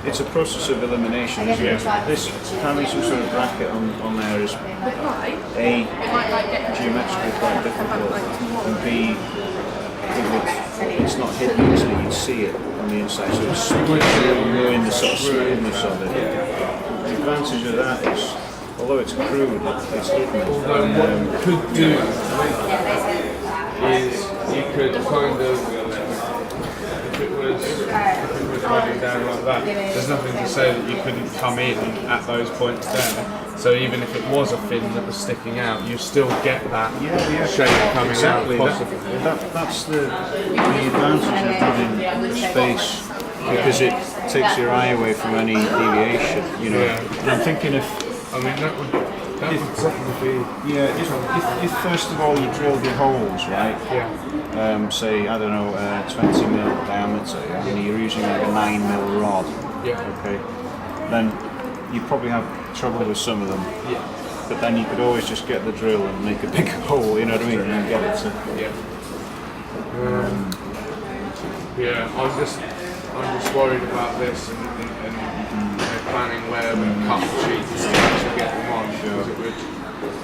it's a process of elimination, isn't it? This having some sort of bracket on there is A, geometrically quite difficult, and B, it's not hidden, so you can see it on the inside, so it's ruin the sort of smoothness of it. The advantage of that is, although it's crude, it's hidden. Although what you could do is you could kind of, if it was running down like that, there's nothing to say that you couldn't come in at those points there. So even if it was a fin that was sticking out, you still get that shape coming exactly. out possibly. That's the advantage of having space, because it takes your eye away from any deviation. You know, I'm thinking if I mean that would definitely be. Yeah, if first of all you drilled your holes, right? Yeah. Say, I don't know, 20 mil diameter, and you're using like a 9 mil rod. Yeah. Okay. Then you probably have trouble with some of them. Yeah. But then you could always just get the drill and make a big hole. You know what I mean? And get it to. Yeah. Yeah. I'm just worried about this and planning where we cut the sheets to actually get them on.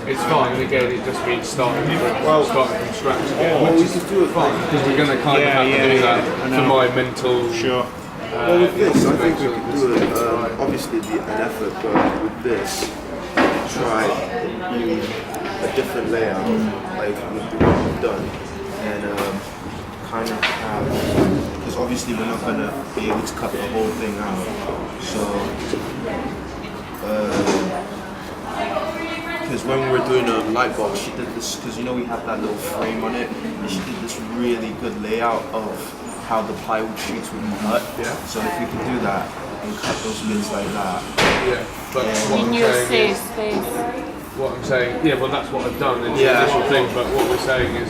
It's fine. Again, it just means starting from scratch again, which is fine because we're going to kind of have to do that for my mental. Sure. Well, with this, I think we could do it. Obviously, an effort, but with this, try use a different layout, like what we've done, and kind of have. Because obviously, we're not gonna be able to cut the whole thing out. So, because when we were doing a light bulb, she did this. Because you know we have that little frame on it, and she did this really good layout of how the plywood sheets would be cut. Yeah. So if we could do that and cut those bits like that. Yeah. But what I'm saying is, what I'm saying, yeah, well that's what I've done in the initial thing. But what we're saying is,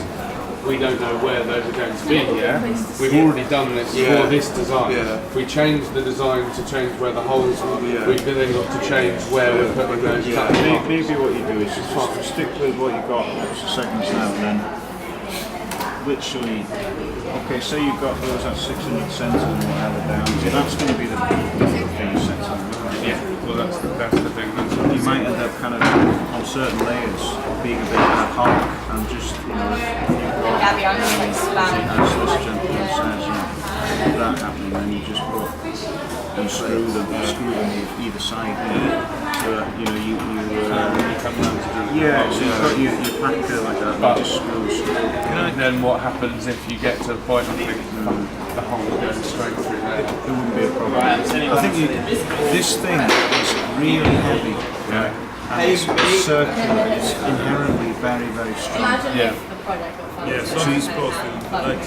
we don't know where those are going to be. Yeah. We've already done this for this design. Yeah. If we change the design to change where the holes are, we've then got to change where we're putting those cuts. Maybe what you do is just stick with what you've got for seconds now, and then literally, okay, say you've got those at 600 cents and whatever down, so that's going to be the difficult thing you set on. Yeah, well that's the thing. You might end up kind of on certain layers being a bit ad hoc and just, you know, you've got as this gentleman says, that happening, then you just put and screw them either side, so that, you know, you come down to do so you've got your packer like that, and just screw. And then what happens if you get to the point of the hole goes straight through there? There wouldn't be a problem. I think this thing is really heavy, and it's circular. It's inherently very, very strong. Yeah. Yeah, so I'm supposed to like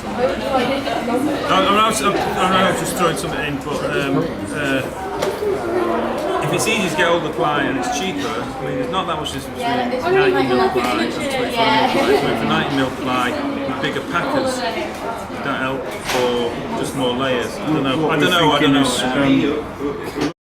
something. I'm just throwing something in, but if it's easy to get all the ply and it's cheaper, I mean, there's not that much difference between 90 mil ply and 25 mil ply. So for 90 mil ply, with bigger packers, would that help, or just more layers? I don't know.